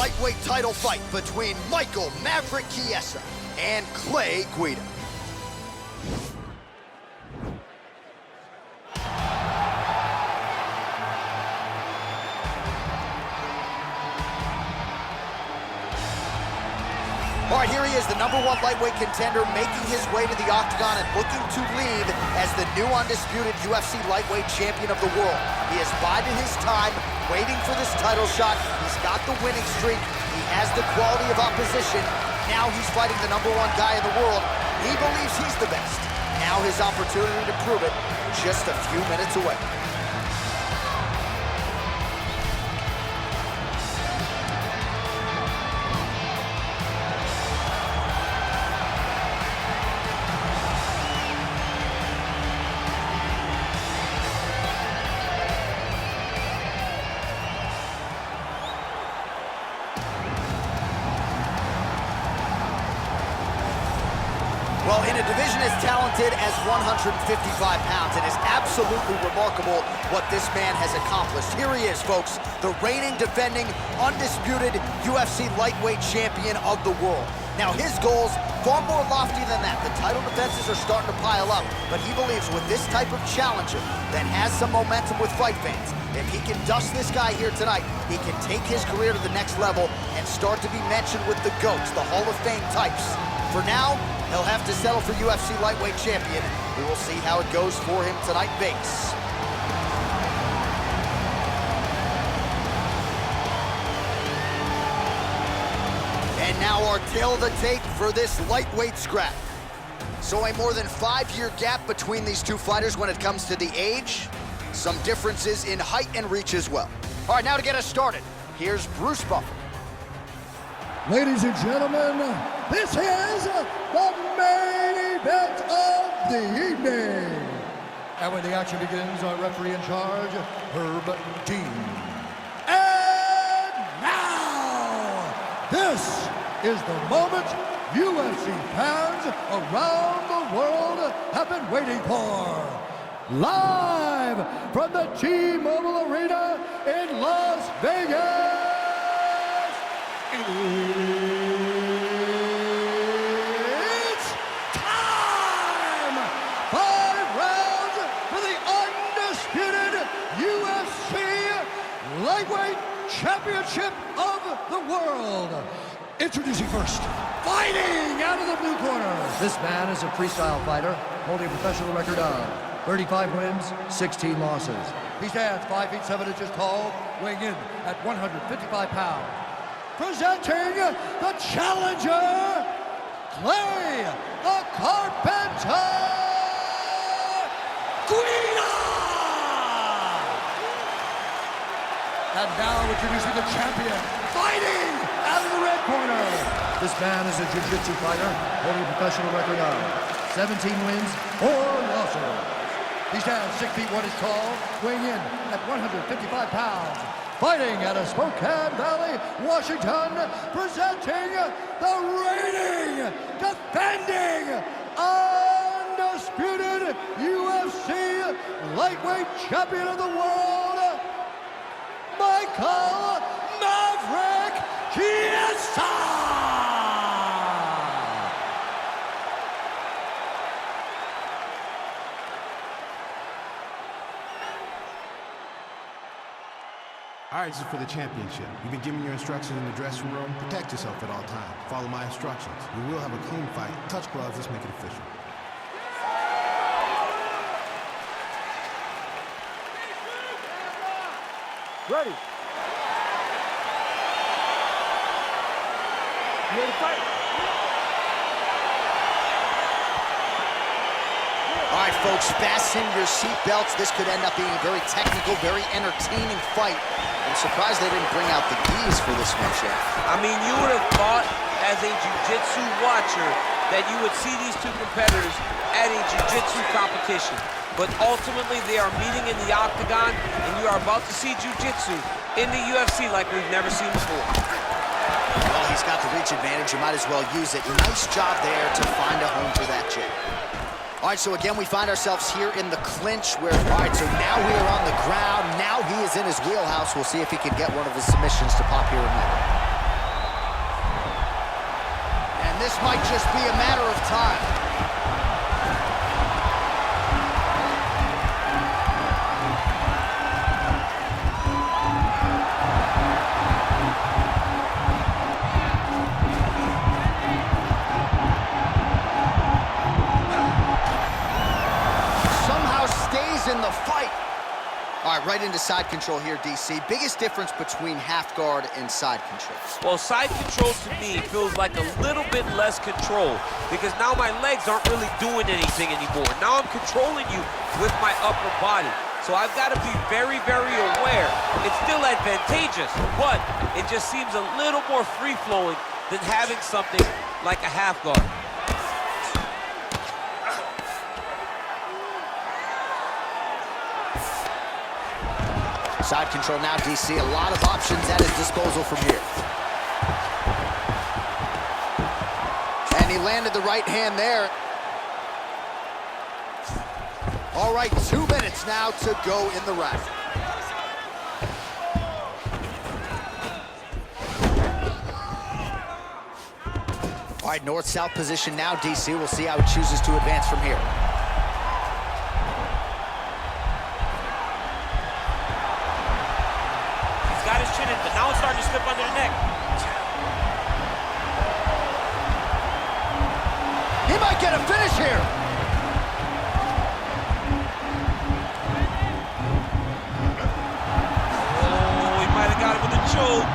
lightweight title fight between Michael Maverick Chiesa and Clay Guida. All right, here he is, the #1 lightweight contender, making his way to the octagon and looking to lead as the new undisputed UFC lightweight champion of the world. He has bided his time, waiting for this title shot. He's got the winning streak. He has the quality of opposition. Now he's fighting the #1 guy in the world. He believes he's the best. Now his opportunity to prove it, just a few minutes away. Well, in a division as talented as 155 pounds, it is absolutely remarkable what this man has accomplished. Here he is, folks, the reigning, defending, undisputed UFC lightweight champion of the world. Now, his goals, far more lofty than that. The title defenses are starting to pile up, but he believes with this type of challenger that has some momentum with fight fans, if he can dust this guy here tonight, he can take his career to the next level and start to be mentioned with the GOATs, the Hall of Fame types. For now, he'll have to settle for UFC lightweight champion. We will see how it goes for him tonight in Vegas. And now our tale of the tape for this lightweight scrap. So a more than 5-year gap between these two fighters when it comes to the age. Some differences in height and reach as well. All right, now to get us started, here's Bruce Buffer. Ladies and gentlemen, this is the main event of the evening. And when the action begins, our referee in charge, Herb Dean. And now, this is the moment UFC fans around the world have been waiting for. Live from the T-Mobile Arena in Las Vegas. It's time! 5 rounds for the undisputed UFC Lightweight Championship of the World. Introducing first, fighting out of the blue corner. This man is a freestyle fighter, holding a professional record of 35 wins, 16 losses. He stands 5 feet 7 inches tall, weighing in at 155 pounds. Presenting the challenger, Clay the Carpenter Guida! And now introducing the champion, fighting out of the red corner. This man is a jiu-jitsu fighter, holding a professional record of 17 wins, 4 losses. He stands 6 feet 1 inch tall, weighing in at 155 pounds. Fighting out of Spokane Valley, Washington, presenting the reigning, defending, undisputed UFC lightweight champion of the world, Michael Maverick Chiesa! All right, this is for the championship. You've been given your instructions in the dressing room. Protect yourself at all times. Follow my instructions. We will have a clean fight. Touch gloves, let's make it official. Ready. You ready to fight? All right, folks, fasten your seatbelts. This could end up being a very technical, very entertaining fight. I'm surprised they didn't bring out the gis for this one, Chef. I mean, you would have thought as a jiu-jitsu watcher that you would see these two competitors at a jiu-jitsu competition. But ultimately, they are meeting in the octagon, and you are about to see jiu-jitsu in the UFC like we've never seen before. Well, he's got the reach advantage. You might as well use it. Nice job there to find a home for that jab. All right, so again, we find ourselves here in the clinch where, all right, so now we are on the ground. Now he is in his wheelhouse. We'll see if he can get one of his submissions to pop here in a minute. this might just be a matter of time. In the fight. All right, right into side control here, DC. Biggest difference between half guard and side control? Well, side control to me feels like a little bit less control because now my legs aren't really doing anything anymore. Now I'm controlling you with my upper body. So I've got to be very, very aware. It's still advantageous, but it just seems a little more free-flowing than having something like a half guard. Side control now, DC. A lot of options at his disposal from here. And he landed the right hand there. All right, 2 minutes now to go in the round. All right, north-south position now, DC. We'll see how he chooses to advance from here. But now it's starting to slip under the neck. He might get a finish here. Oh, he might have got it with a choke.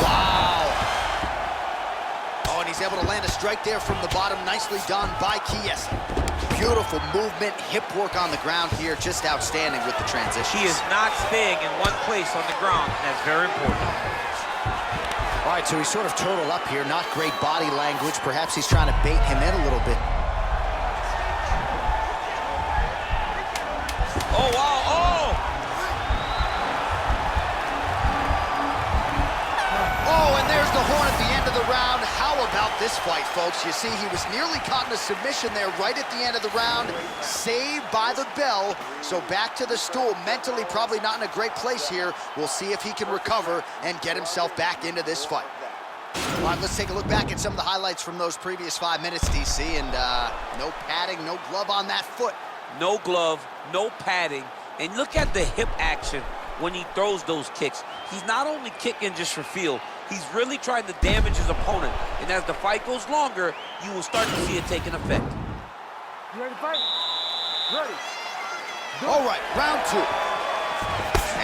Wow. Oh, and he's able to land a strike there from the bottom. Nicely done by Chiesa. Beautiful movement, hip work on the ground here, just outstanding with the transition. He is not staying in one place on the ground, and that's very important. All right, so he's sort of turtled up here, not great body language. Perhaps he's trying to bait him in a little bit. Oh, wow, oh! Oh, and there's the horn at the end of the round. How about this fight, folks? You see, he was nearly caught in a submission there right at the end of the round. Saved by the bell. So back to the stool. Mentally probably not in a great place here. We'll see if he can recover and get himself back into this fight. All right, let's take a look back at some of the highlights from those previous 5 minutes, DC. And no padding, no glove on that foot. No glove, no padding. And look at the hip action when he throws those kicks. He's not only kicking just for feel, he's really trying to damage his opponent. And as the fight goes longer, you will start to see it taking effect. You ready to fight? Ready. All right, round 2.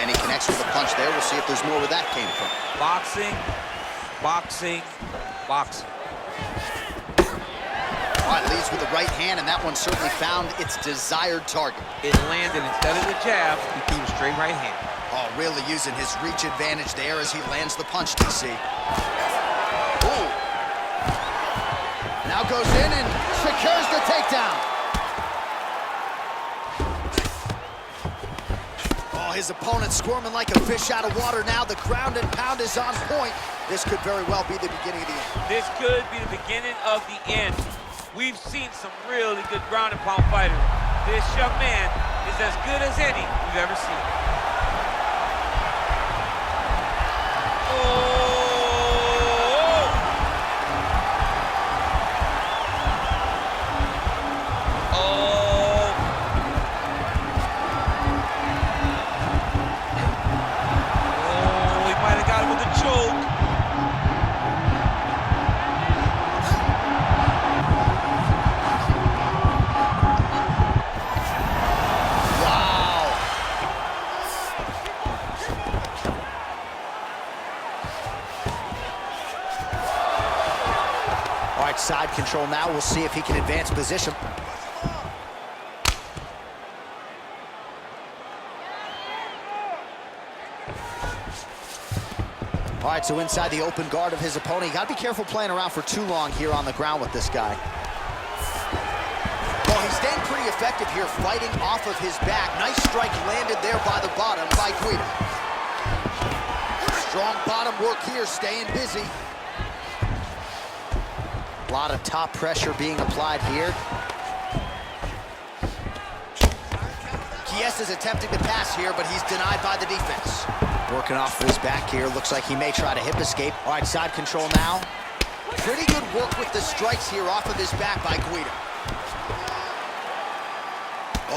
And he connects with a punch there. We'll see if there's more where that came from. Boxing, boxing, boxing. All right, leads with the right hand, and that one certainly found its desired target. It landed, instead of the jab, he threw a straight right hand. Oh, really using his reach advantage there as he lands the punch, DC. Ooh. Now goes in and secures the takedown. Oh, his opponent squirming like a fish out of water now. The ground and pound is on point. This could very well be the beginning of the end. This could be the beginning of the end. We've seen some really good ground and pound fighters. This young man is as good as any we've ever seen. Oh! Oh! Oh, he might have got it with a choke. Side control now. We'll see if he can advance position. All right, so inside the open guard of his opponent. You got to be careful playing around for too long here on the ground with this guy. Well, he's staying pretty effective here, fighting off of his back. Nice strike landed there by the bottom by Guida. Strong bottom work here, staying busy. A lot of top pressure being applied here. Chiesa's attempting to pass here, but he's denied by the defense. Working off of his back here. Looks like he may try to hip escape. All right, side control now. Pretty good work with the strikes here off of his back by Guida.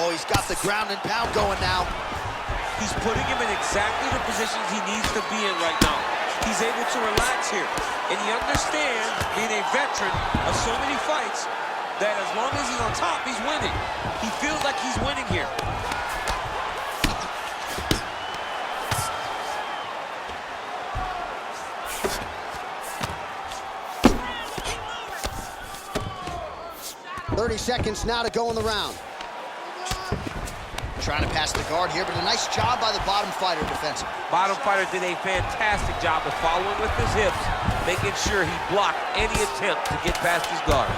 Oh, he's got the ground and pound going now. He's putting him in exactly the positions he needs to be in right now. He's able to relax here. And he understands, being a veteran of so many fights, that as long as he's on top, he's winning. He feels like he's winning here. "30 seconds now to go in the round." Trying to pass the guard here, but a nice job by the bottom fighter defensively. Bottom fighter did a fantastic job of following with his hips, making sure he blocked any attempt to get past his guard.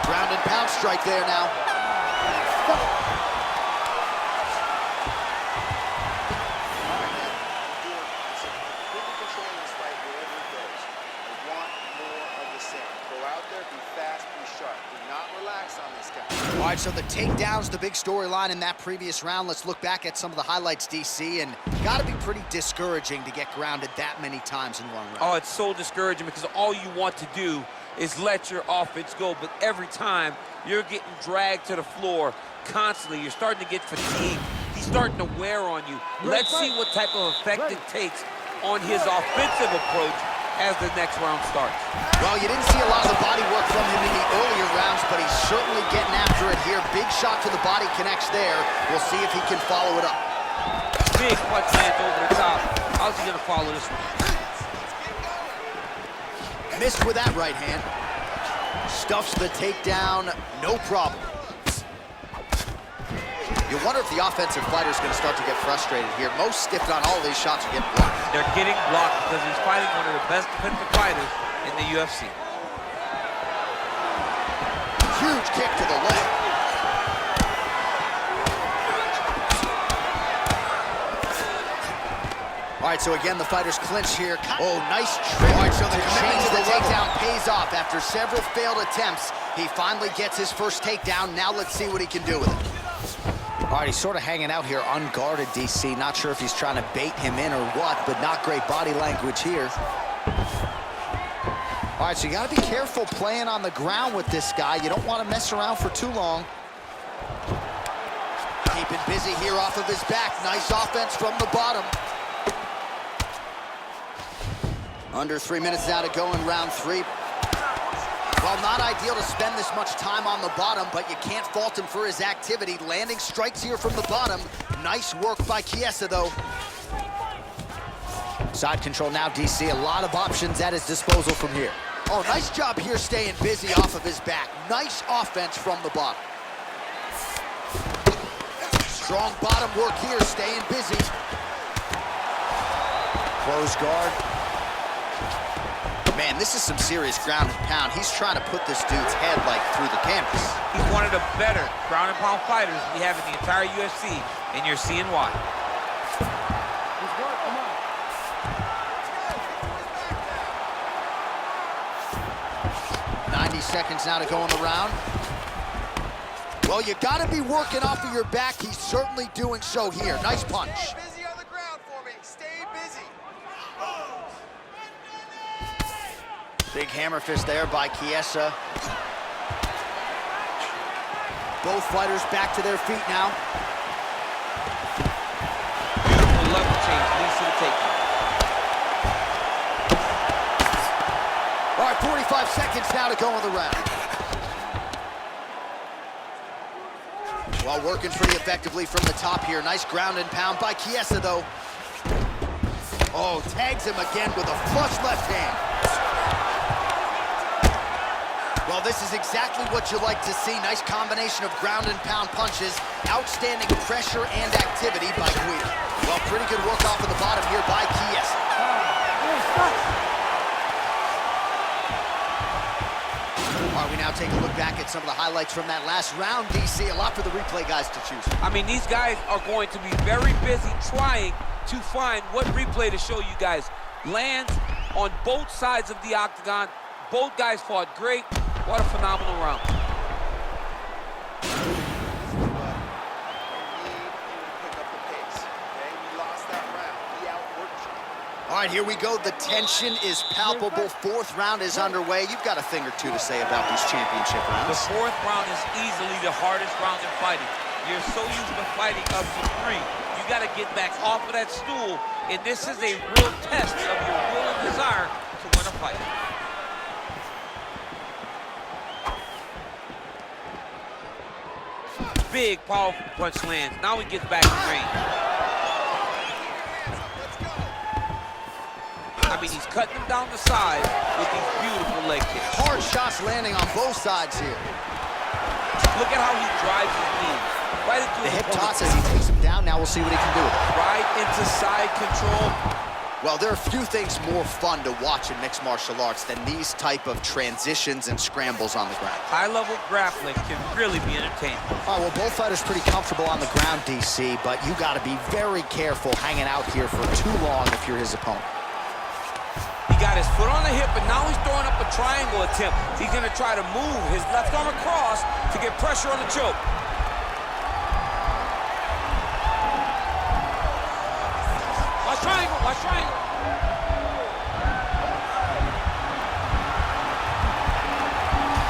Ground and pound strike there now. All right, so the takedown's the big storyline in that previous round. Let's look back at some of the highlights, DC, and got to be pretty discouraging to get grounded that many times in one round. Oh, it's so discouraging because all you want to do is let your offense go, but every time you're getting dragged to the floor constantly, you're starting to get fatigued. He's starting to wear on you. Let's see what type of effect it takes on his offensive approach as the next round starts. Well, you didn't see a lot of the body work from him in the earlier rounds, but he's certainly getting after it here. Big shot to the body connects there. We'll see if he can follow it up. Big punch lands over the top. How's he gonna follow this one? Missed with that right hand. Stuffs the takedown, no problem. You wonder if the offensive fighter is going to start to get frustrated here. Most stiffed on all these shots are getting blocked. They're getting blocked because he's fighting one of the best defensive fighters in the UFC. Huge kick to the leg. All right, so again, the fighters clinch here. Oh, nice trick. All right, so the commitment to the takedown pays off. After several failed attempts, he finally gets his first takedown. Now let's see what he can do with it. All right, he's sort of hanging out here unguarded, DC. Not sure if he's trying to bait him in or what, but not great body language here. All right, so you got to be careful playing on the ground with this guy. You don't want to mess around for too long. Keeping busy here off of his back. Nice offense from the bottom. Under 3 minutes now to go in round 3. Well, not ideal to spend this much time on the bottom, but you can't fault him for his activity. Landing strikes here from the bottom. Nice work by Chiesa, though. Side control now, DC. A lot of options at his disposal from here. Oh, nice job here staying busy off of his back. Nice offense from the bottom. Strong bottom work here, staying busy. Close guard. Man, this is some serious ground and pound. He's trying to put this dude's head, like, through the canvas. He's one of the better ground and pound fighters we have in the entire UFC, and you're seeing why. 90 seconds now to go in the round. Well, you got to be working off of your back. He's certainly doing so here. Nice punch. Stay busy on the ground for me. Stay busy. Big hammer fist there by Chiesa. Both fighters back to their feet now. Beautiful level change, leads to the takedown. All right, 45 seconds now to go in the round. Well, working pretty effectively from the top here. Nice ground and pound by Chiesa, though. Oh, tags him again with a flush left hand. Well, this is exactly what you like to see. Nice combination of ground and pound punches. Outstanding pressure and activity by Guida. Well, pretty good work off of the bottom here by Chiesa. All right, we now take a look back at some of the highlights from that last round, DC. A lot for the replay guys to choose from. I mean, these guys are going to be very busy trying to find what replay to show you guys. Lands on both sides of the octagon. Both guys fought great. What a phenomenal round. right, here we go. The tension is palpable. Fourth round is underway. You've got a thing or two to say about these championship rounds. The fourth round is easily the hardest round in fighting. You're so used to fighting up to 3. You got to get back off of that stool, and this is a real test of your will and desire to win a fight. Big, powerful punch lands. Now he gets back in range. I mean, he's cutting them down the side with these beautiful leg kicks. Hard shots landing on both sides here. Look at how he drives his knee. Right into The his hip opponent's toss as he takes him down. Now we'll see what he can do with it. right into side control. Well, there are few things more fun to watch in mixed martial arts than these type of transitions and scrambles on the ground. High-level grappling can really be entertaining. All right, well, both fighters pretty comfortable on the ground, DC, but you got to be very careful hanging out here for too long if you're his opponent. He got his foot on the hip, and now he's throwing up a triangle attempt. He's going to try to move his left arm across to get pressure on the choke. Watch triangle, watch triangle.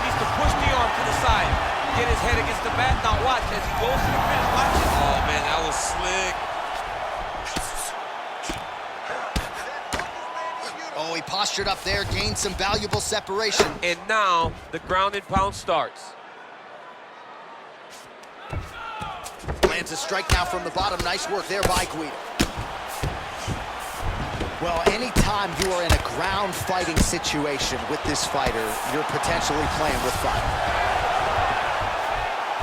Needs to push the arm to the side. Get his head against the mat. Now watch as he goes to the finish. Watch it. Oh, man, that was slick. Oh, he postured up there, gained some valuable separation. And now the ground and pound starts. Lands a strike now from the bottom. Nice work there by Guida. Well, anytime you are in a ground fighting situation with this fighter, you're potentially playing with fire.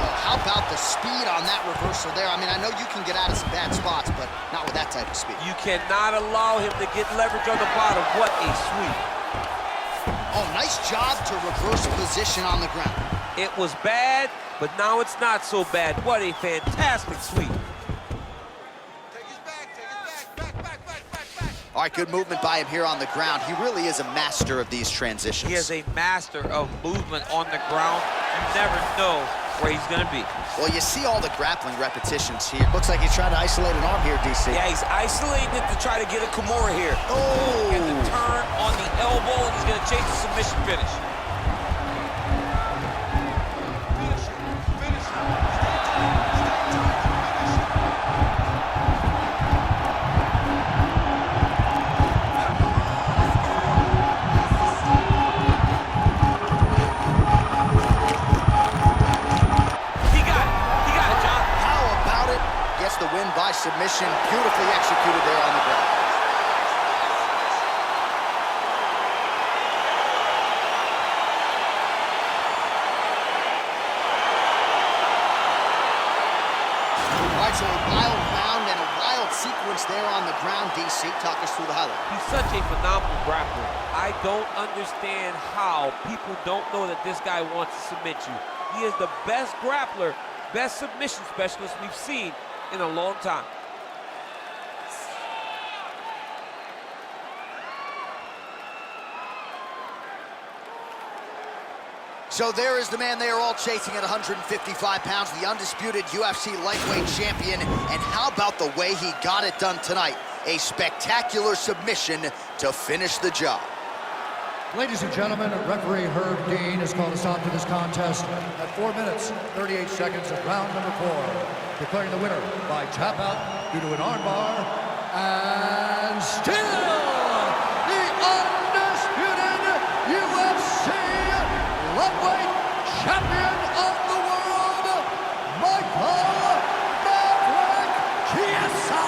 Oh, how about the speed on that reversal there? I mean, I know you can get out of some bad spots, but not with that type of speed. You cannot allow him to get leverage on the bottom. What a sweep. Oh, nice job to reverse position on the ground. It was bad, but now it's not so bad. What a fantastic sweep. Take his back, back. All right, good movement by him here on the ground. He really is a master of these transitions. He is a master of movement on the ground. You never know where he's going to be. Well, you see all the grappling repetitions here. Looks like he's trying to isolate an arm here, DC. Yeah, he's isolating it to try to get a Kimura here. Oh! Get the turn on the elbow, and he's going to chase the submission finish. The win by submission, beautifully executed there on the ground. All right, so a wild round and a wild sequence there on the ground. DC, talk us through the highlight. He's such a phenomenal grappler. I don't understand how people don't know that this guy wants to submit you. He is the best grappler, best submission specialist we've seen in a long time. So there is the man they are all chasing at 155 pounds, the undisputed UFC lightweight champion. And how about the way he got it done tonight? A spectacular submission to finish the job. Ladies and gentlemen, referee Herb Dean has called us on to this contest at 4 minutes, 38 seconds of round number 4, declaring the winner by tap out due to an armbar, and still the undisputed UFC lightweight champion of the world, Michael Chiesa.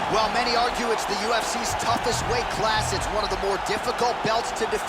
While many argue it's the UFC's toughest weight class, it's one of the more difficult belts to defend.